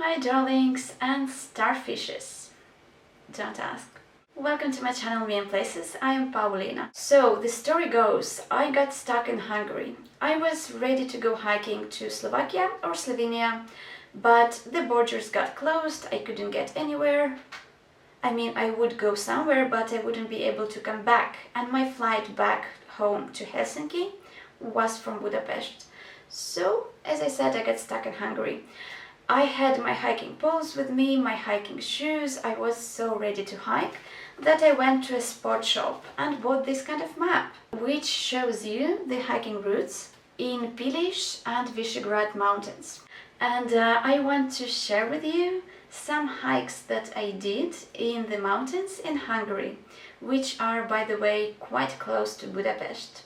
Hi darlings and starfishes. Don't ask. Welcome to my channel Me and Places. I am Paulina. So the story goes, I got stuck in Hungary. I was ready to go hiking to Slovakia or Slovenia, but the borders got closed. I couldn't get anywhere. I mean, I would go somewhere, but I wouldn't be able to come back. And my flight back home to Helsinki was from Budapest. So, as I said, I got stuck in Hungary. I had my hiking poles with me, my hiking shoes. I was so ready to hike that I went to a sport shop and bought this kind of map, which shows you the hiking routes in Pilis and Visegrad Mountains. And I want to share with you some hikes that I did in the mountains in Hungary, which are, by the way, quite close to Budapest.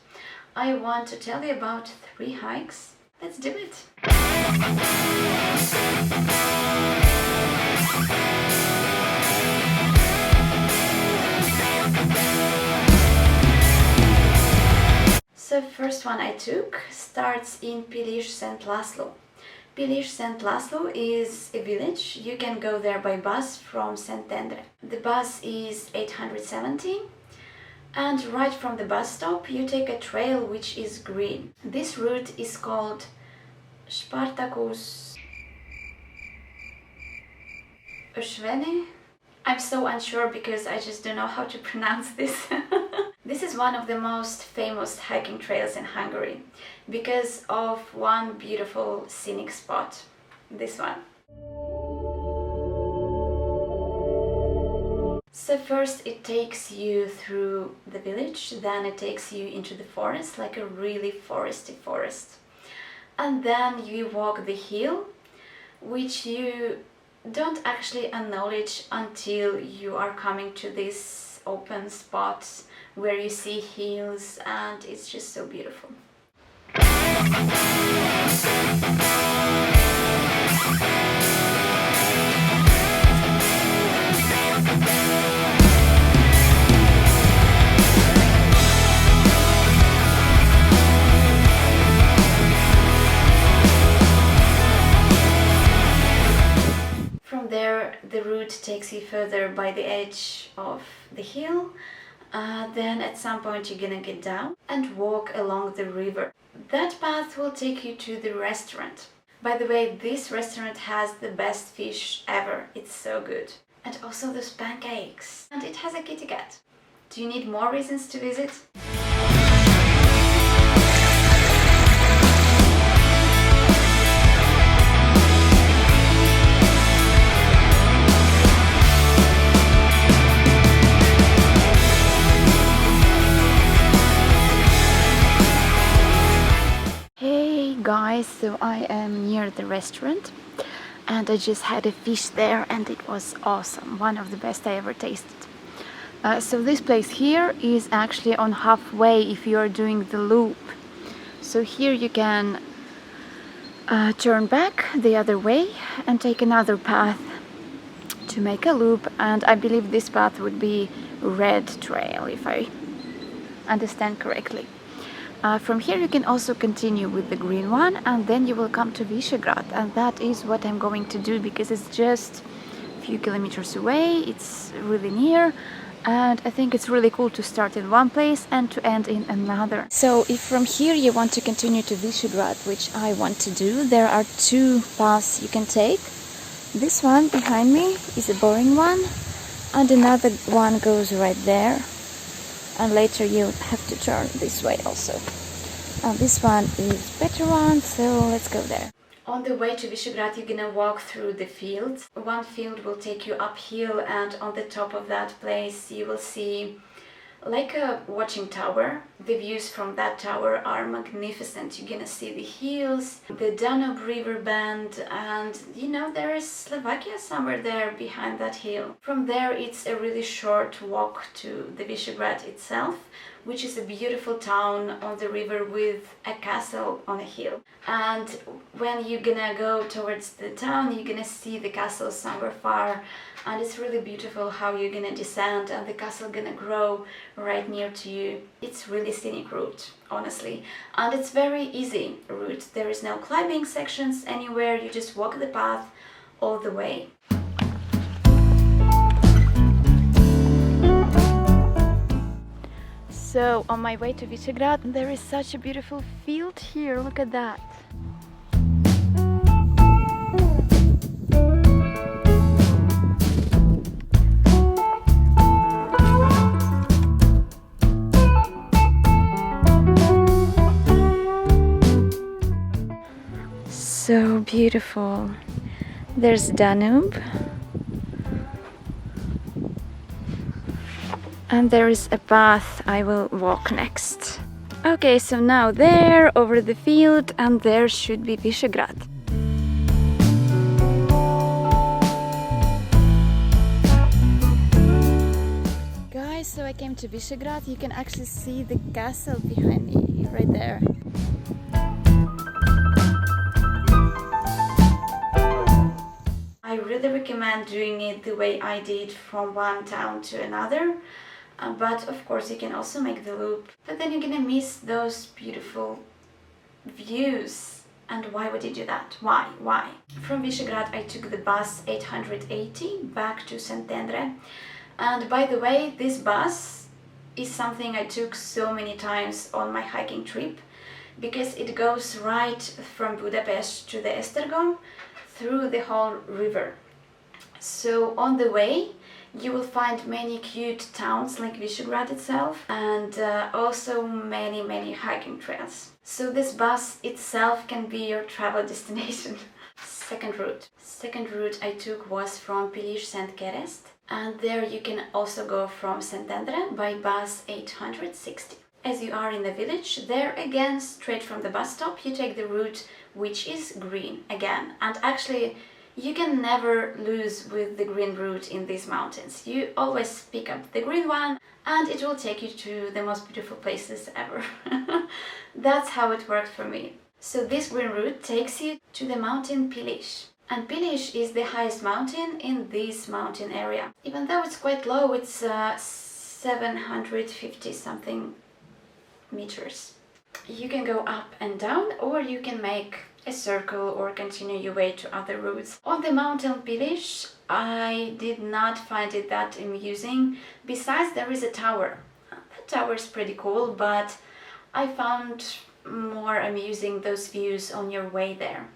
I want to tell you about 3 hikes. Let's do it! So first one I took starts in Pilisszentlászló. Pilisszentlászló is a village. You can go there by bus from Szentendre. The bus is 870. And right from the bus stop you take a trail which is green. This route is called Spartacus-ösvény. I'm so unsure because I just don't know how to pronounce this. This is one of the most famous hiking trails in Hungary because of one beautiful scenic spot. This one. So first it takes you through the village, then it takes you into the forest, like a really foresty forest. And then you walk the hill, which you don't actually acknowledge until you are coming to this open spot where you see hills, and it's just so beautiful. From there, the route takes you further by the edge of the hill. Then at some point you're gonna get down and walk along the river. That path will take you to the restaurant. By the way, this restaurant has the best fish ever. It's so good. And also those pancakes. And it has a kitty cat. Do you need more reasons to visit? Guys, so I am near the restaurant and I just had a fish there and it was awesome, one of the best I ever tasted. So this place here is actually on halfway if you are doing the loop. So here you can turn back the other way and take another path to make a loop, and I believe this path would be Red Trail if I understand correctly. From here you can also continue with the green one and then you will come to Visegrad, and that is what I'm going to do because it's just a few kilometers away, it's really near, and I think it's really cool to start in one place and to end in another. So if from here you want to continue to Visegrad, which I want to do, there are 2 paths you can take. This one behind me is a boring one and another one goes right there. And later you have to turn this way also. This one is better one, so let's go there. On the way to Visegrad you're gonna walk through the fields. One field will take you uphill, and on the top of that place you will see like a watching tower. The views from that tower are magnificent. You're gonna see the hills, the Danube river bend, and you know there is Slovakia somewhere there behind that hill. From there it's a really short walk to the Visegrad itself, which is a beautiful town on the river with a castle on a hill. And when you're gonna go towards the town, you're gonna see the castle somewhere far, and it's really beautiful how you're gonna descend and the castle gonna grow right near to you. It's really scenic route, honestly, and it's very easy route. There is no climbing sections anywhere. You just walk the path all the way. So on my way to Visegrad, there is such a beautiful field here, look at that. So beautiful. There's Danube. And there is a path I will walk next. Okay, so now there, over the field, and there should be Visegrad. Guys, so I came to Visegrad. You can actually see the castle behind me, right there. I really recommend doing it the way I did from one town to another. But of course you can also make the loop, but then you're gonna miss those beautiful views. And why would you do that? Why? From Visegrad I took the bus 880 back to Szentendre. And by the way, this bus is something I took so many times on my hiking trip, because it goes right from Budapest to the Esztergom through the whole river. So on the way you will find many cute towns like Visegrad itself, and also many hiking trails. So this bus itself can be your travel destination. Second route I took was from Pilisszentkereszt, and there you can also go from Szentendre by bus 860. As you are in the village, there again, straight from the bus stop, you take the route which is green again. And actually, you can never lose with the green route in these mountains. You always pick up the green one and it will take you to the most beautiful places ever. That's how it worked for me. So this green route takes you to the mountain Pilis. And Pilis is the highest mountain in this mountain area. Even though it's quite low, it's 750 something meters. You can go up and down, or you can make a circle or continue your way to other routes. On the mountain Pilis, I did not find it that amusing. Besides, there is a tower. That tower is pretty cool, but I found more amusing those views on your way there.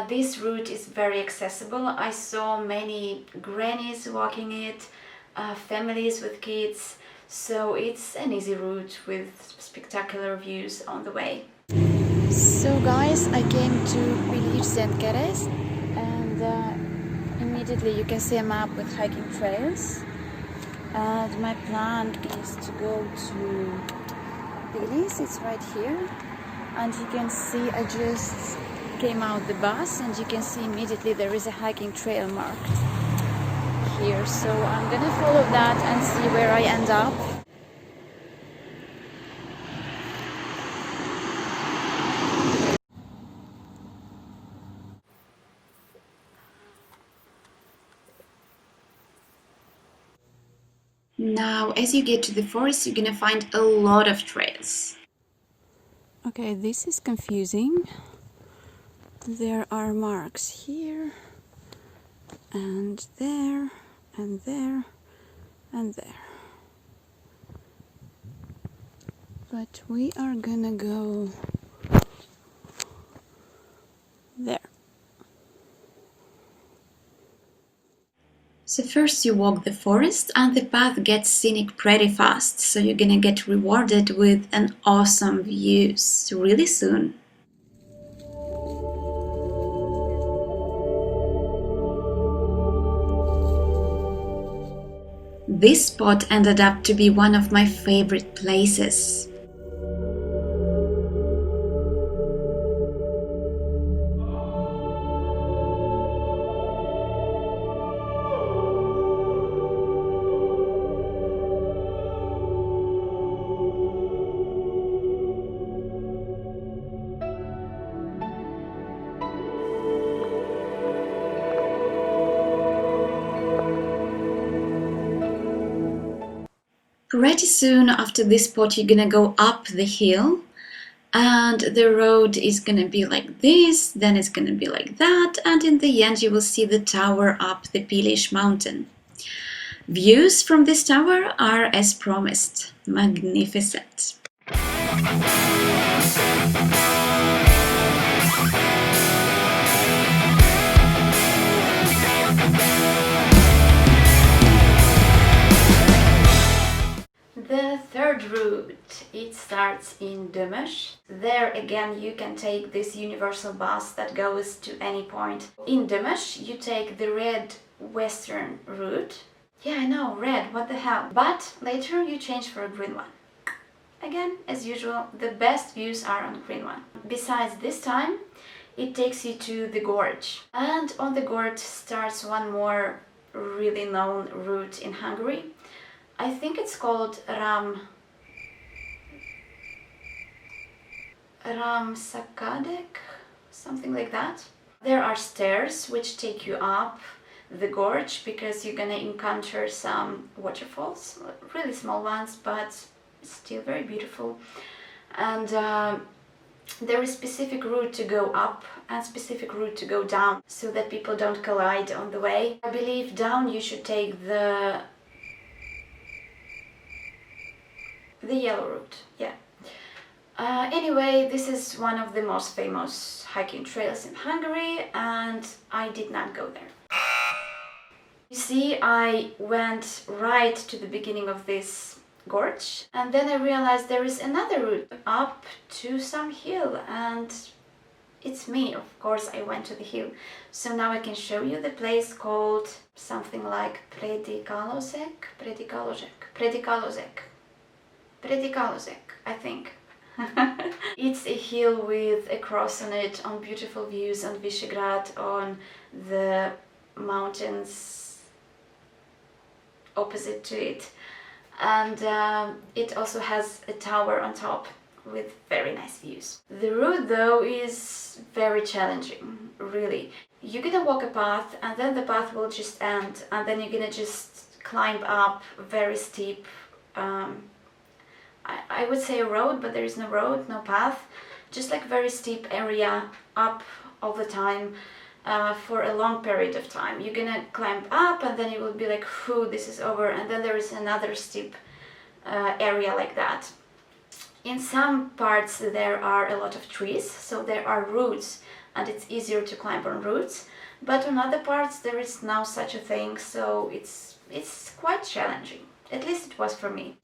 This route is very accessible. I saw many grannies walking it, families with kids, so it's an easy route with spectacular views on the way. So guys, I came to Pilisszentkereszt, and immediately you can see a map with hiking trails. And my plan is to go to Pilis, it's right here. And you can see I just came out the bus, and you can see immediately there is a hiking trail marked here. So I'm gonna follow that and see where I end up. Now, as you get to the forest, you're gonna find a lot of trails. Okay, this is confusing. There are marks here, and there, and there, and there. But we are gonna go there. So first you walk the forest, and the path gets scenic pretty fast, so you're gonna get rewarded with an awesome views really soon. This spot ended up to be one of my favorite places. Pretty soon after this spot you're gonna go up the hill, and the road is gonna be like this, then it's gonna be like that, and in the end you will see the tower up the Pilis mountain. Views from this tower are as promised, magnificent. The third route, it starts in Dömös. There again you can take this universal bus that goes to any point. In Dömös you take the red western route. Yeah, I know, red, what the hell. But later you change for a green one. Again, as usual, the best views are on the green one. Besides, this time it takes you to the gorge. And on the gorge starts one more really known route in Hungary. I think it's called Rám-szakadék, something like that. There are stairs which take you up the gorge because you're gonna encounter some waterfalls, really small ones, but still very beautiful. And there is specific route to go up and specific route to go down so that people don't collide on the way. I believe down you should take the yellow route, yeah. Anyway, this is one of the most famous hiking trails in Hungary, and I did not go there. You see, I went right to the beginning of this gorge, and then I realized there is another route up to some hill, and it's me, of course. I went to the hill. So now I can show you the place called something like Prédikálószék, I think. It's a hill with a cross on it, on beautiful views on Visegrad, on the mountains opposite to it, and it also has a tower on top with very nice views. The route though is very challenging, really. You're gonna walk a path and then the path will just end, and then you're gonna just climb up very steep, I would say a road, but there is no road, no path, just like very steep area up all the time for a long period of time. You're gonna climb up and then you will be like, whew, this is over, and then there is another steep area like that. In some parts there are a lot of trees, so there are roots and it's easier to climb on roots, but on other parts there is no such a thing, so it's quite challenging. At least it was for me.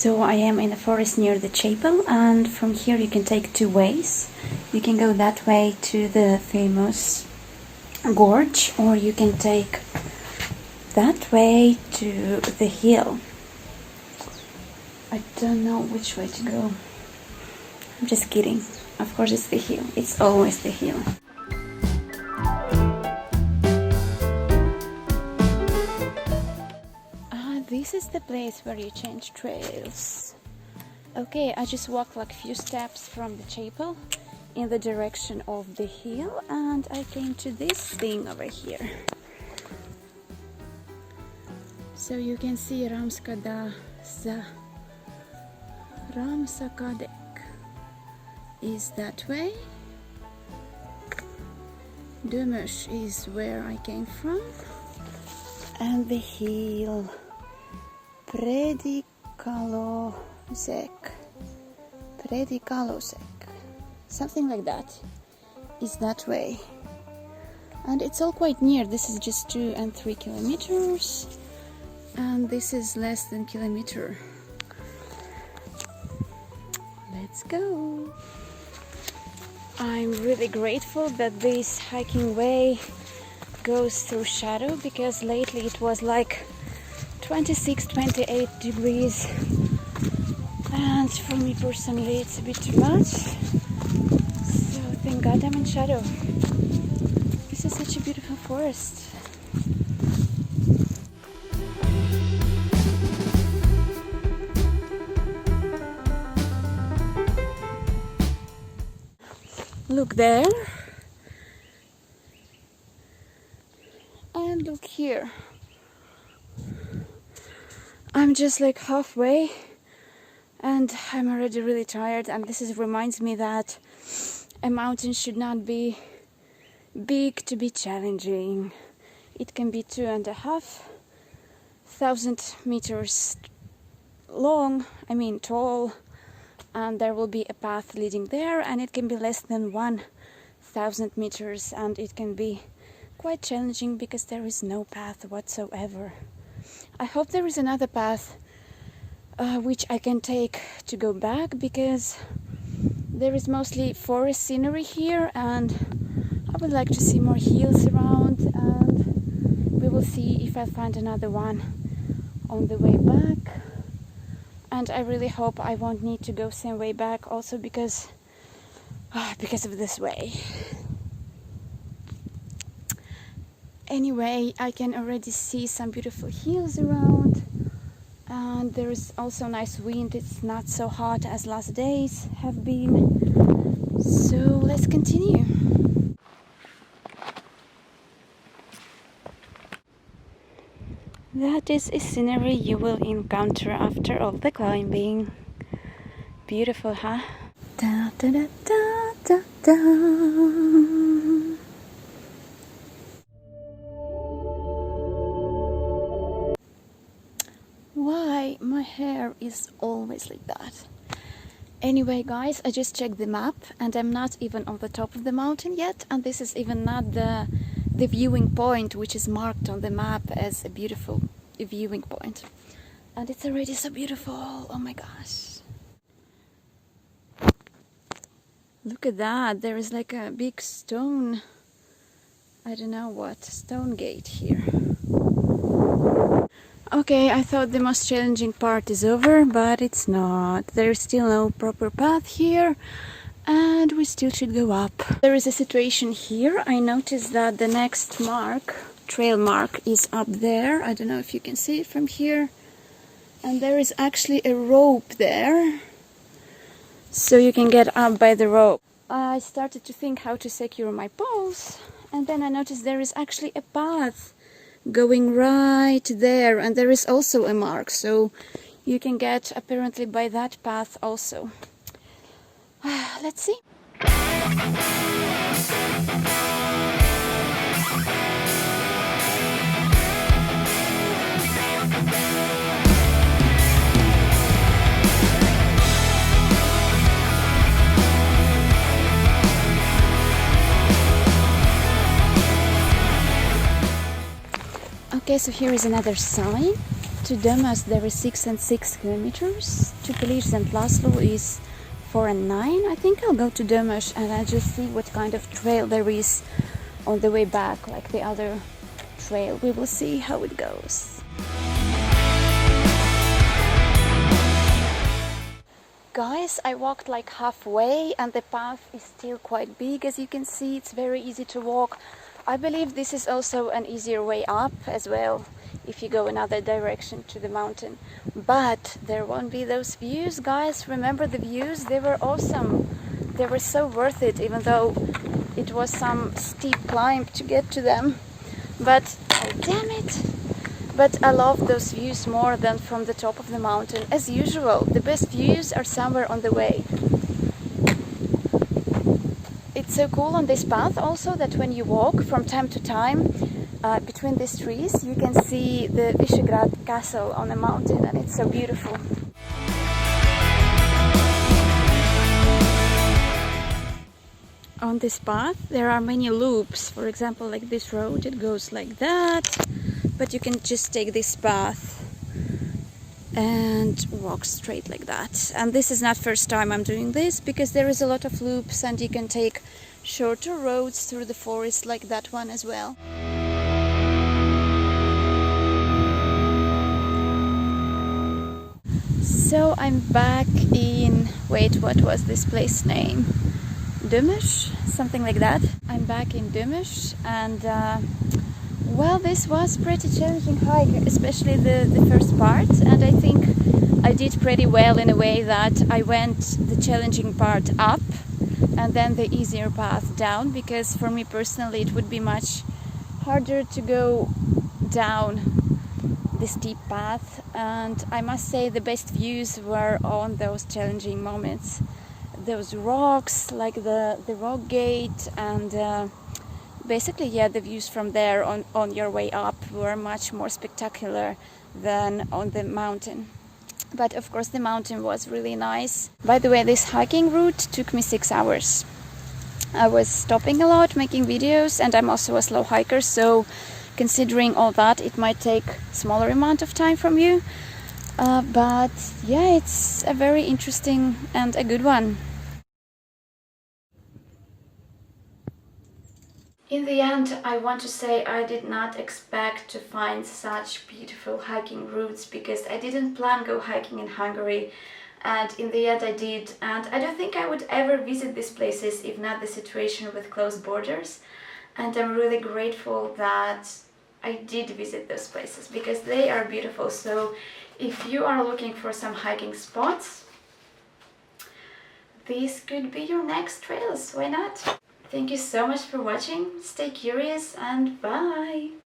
So I am in the forest near the chapel, and from here you can take two ways. You can go that way to the famous gorge, or you can take that way to the hill. I don't know which way to go. I'm just kidding. Of course it's the hill. It's always the hill. This is the place where you change trails. Okay, I just walked like a few steps from the chapel in the direction of the hill, and I came to this thing over here. So you can see Rám-szakadék is that way. Dömös is where I came from, and the hill Prédikálószék, something like that, is that way. And it's all quite near. This is just 2 and 3 kilometers, and this is less than kilometer. Let's go. I'm really grateful that this hiking way goes through shadow, because lately it was like 26-28 degrees, and for me personally it's a bit too much, so thank God I'm in shadow. This is such a beautiful forest. Look there, and look here. I'm just like halfway and I'm already really tired, and this reminds me that a mountain should not be big to be challenging. It can be 2,500 meters long, tall, and there will be a path leading there, and it can be less than 1,000 meters, and it can be quite challenging because there is no path whatsoever. I hope there is another path which I can take to go back, because there is mostly forest scenery here, and I would like to see more hills around, and we will see if I find another one on the way back. And I really hope I won't need to go same way back, also because of this way. Anyway, I can already see some beautiful hills around, and there is also nice wind. It's not so hot as last days have been. So let's continue. That is a scenery you will encounter after all the climbing. Beautiful, huh? Da, da, da, da, da, da. Why my hair is always like that? Anyway, guys, I just checked the map, and I'm not even on the top of the mountain yet, and this is even not the viewing point which is marked on the map as a beautiful viewing point. And it's already so beautiful. Oh my gosh. Look at that. There is like a big stone, I don't know what, stone gate here. Okay, I thought the most challenging part is over, but it's not. There's still no proper path here, and we still should go up. There is a situation here. I noticed that the next trail mark is up there. I don't know if you can see it from here. And there is actually a rope there, so you can get up by the rope. I started to think how to secure my poles, and then I noticed there is actually a path going right there, and there is also a mark, so you can get apparently by that path also. Let's see. Okay, so here is another sign. To Dömös there is 6 and 6 kilometers. To Pilisszentlászló is 4 and 9. I think I'll go to Dömös and I'll just see what kind of trail there is on the way back, like the other trail. We will see how it goes. Guys, I walked like halfway, and the path is still quite big, as you can see. It's very easy to walk. I believe this is also an easier way up as well, if you go another direction to the mountain. But there won't be those views, guys. Remember the views? They were awesome. They were so worth it, even though it was some steep climb to get to them. But, oh damn it! But I love those views more than from the top of the mountain. As usual, the best views are somewhere on the way. It's so cool on this path also that when you walk from time to time between these trees, you can see the Visegrad castle on a mountain, and it's so beautiful. On this path there are many loops. For example, like this road, it goes like that, but you can just take this path and walk straight like that. And this is not first time I'm doing this, because there is a lot of loops and you can take shorter roads through the forest like that one as well. So I'm back in, wait, what was this place name? Dömös, something like that. I'm back in Dömös, and well, this was pretty challenging hike, especially the first part, and I think I did pretty well in a way that I went the challenging part up and then the easier path down, because for me personally it would be much harder to go down the steep path, and I must say the best views were on those challenging moments. Those rocks, like the rock gate, and basically, yeah, the views from there on your way up were much more spectacular than on the mountain. But of course the mountain was really nice. By the way, this hiking route took me 6 hours. I was stopping a lot, making videos, and I'm also a slow hiker, so considering all that, it might take a smaller amount of time from you. But yeah, it's a very interesting and a good one. In the end, I want to say I did not expect to find such beautiful hiking routes, because I didn't plan go hiking in Hungary, and in the end I did, and I don't think I would ever visit these places if not the situation with closed borders, and I'm really grateful that I did visit those places because they are beautiful. So if you are looking for some hiking spots, these could be your next trails, why not? Thank you so much for watching, stay curious, and bye!